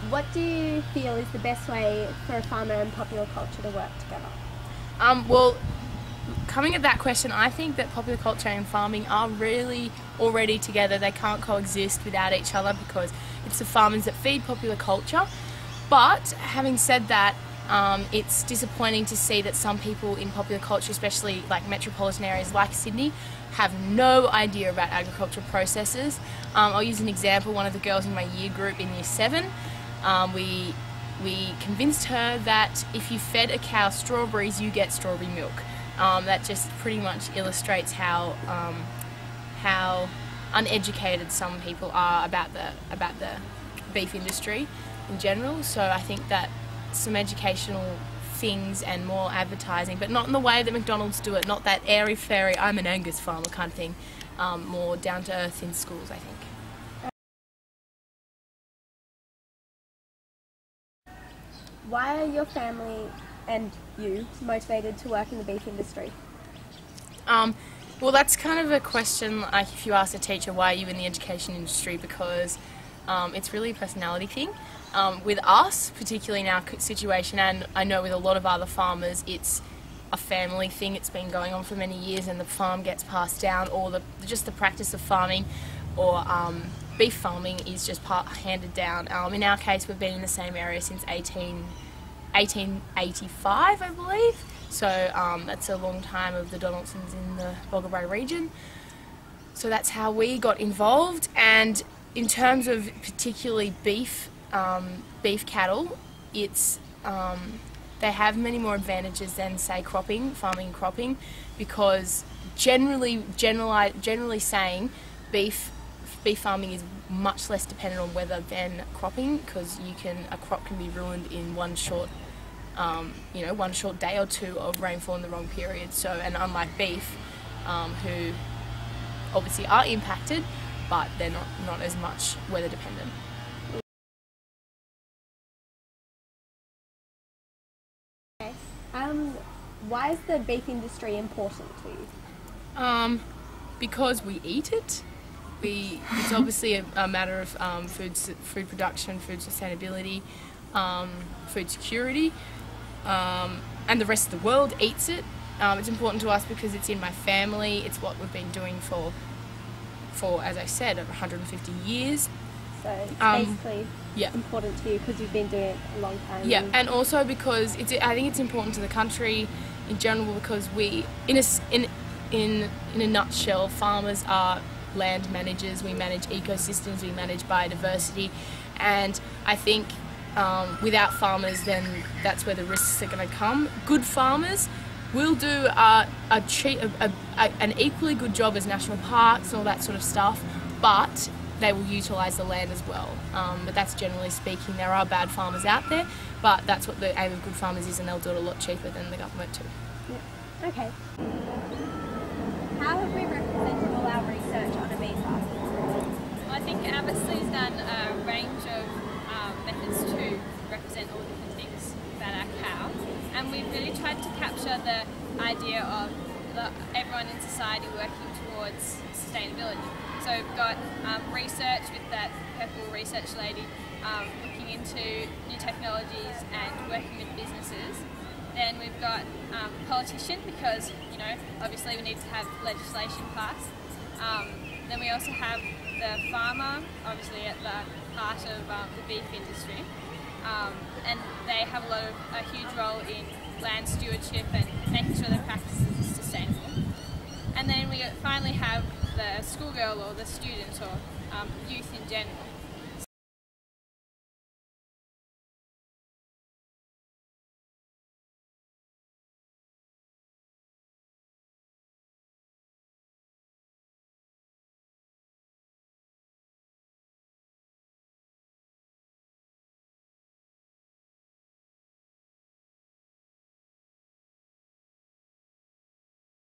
What do you feel is the best way for a farmer and popular culture to work together? Well, coming at that question, I think that popular culture and farming are really already together. They can't coexist without each other because it's the farmers that feed popular culture. But having said that, it's disappointing to see that some people in popular culture, especially like metropolitan areas like Sydney, have no idea about agricultural processes. I'll use an example. One of the girls in my year group in year 7, we convinced her that if you fed a cow strawberries, you get strawberry milk. That just pretty much illustrates how uneducated some people are about the beef industry in general. So I think that some educational things and more advertising, but not in the way that McDonald's do it, not that airy-fairy I'm an Angus farmer kind of thing, more down to earth in schools, I think. Why are your family and you motivated to work in the beef industry? Well, that's kind of a question, like if you ask a teacher, why are you in the education industry, because it's really a personality thing. With us, particularly in our situation, and I know with a lot of other farmers, it's a family thing. It's been going on for many years, and the farm gets passed down, or just the practice of farming, or beef farming is just handed down. In our case, we've been in the same area since 1885, I believe. So that's a long time of the Donaldsons in the Boggabri region. So that's how we got involved. And in terms of particularly beef cattle, it's they have many more advantages than, say, farming and cropping, because generally saying beef farming is much less dependent on weather than cropping, because a crop can be ruined in one short day or two of rainfall in the wrong period. So, and unlike beef, who obviously are impacted, but they're not as much weather dependent. Okay. Why is the beef industry important to you? Because we eat it. It's obviously a matter of food production, food sustainability, food security, and the rest of the world eats it. It's important to us because it's in my family. It's what we've been doing for as I said, over 150 years. So it's basically yeah, important to you because you've been doing it a long time. Yeah, and also because I think it's important to the country in general, because we, in a nutshell, farmers are land managers. We manage ecosystems, we manage biodiversity, and I think without farmers, then that's where the risks are going to come. Good farmers will do an equally good job as national parks and all that sort of stuff, but they will utilise the land as well. But that's generally speaking. There are bad farmers out there, but that's what the aim of good farmers is, and they'll do it a lot cheaper than the government too. Yeah. Okay. How have we represented all our research on Abbeefa? I think Abbotsleigh's done a range of methods to represent all different things about our cow, and we've really tried to capture the idea of everyone in society working towards sustainability. So we've got research with that purple research lady looking into new technologies and working with businesses. Then we've got politician, because obviously we need to have legislation passed. Then we also have the farmer, obviously at the heart of the beef industry, and they have a huge role in land stewardship and making sure their practices are sustainable. And then we finally have the schoolgirl or the student or youth in general,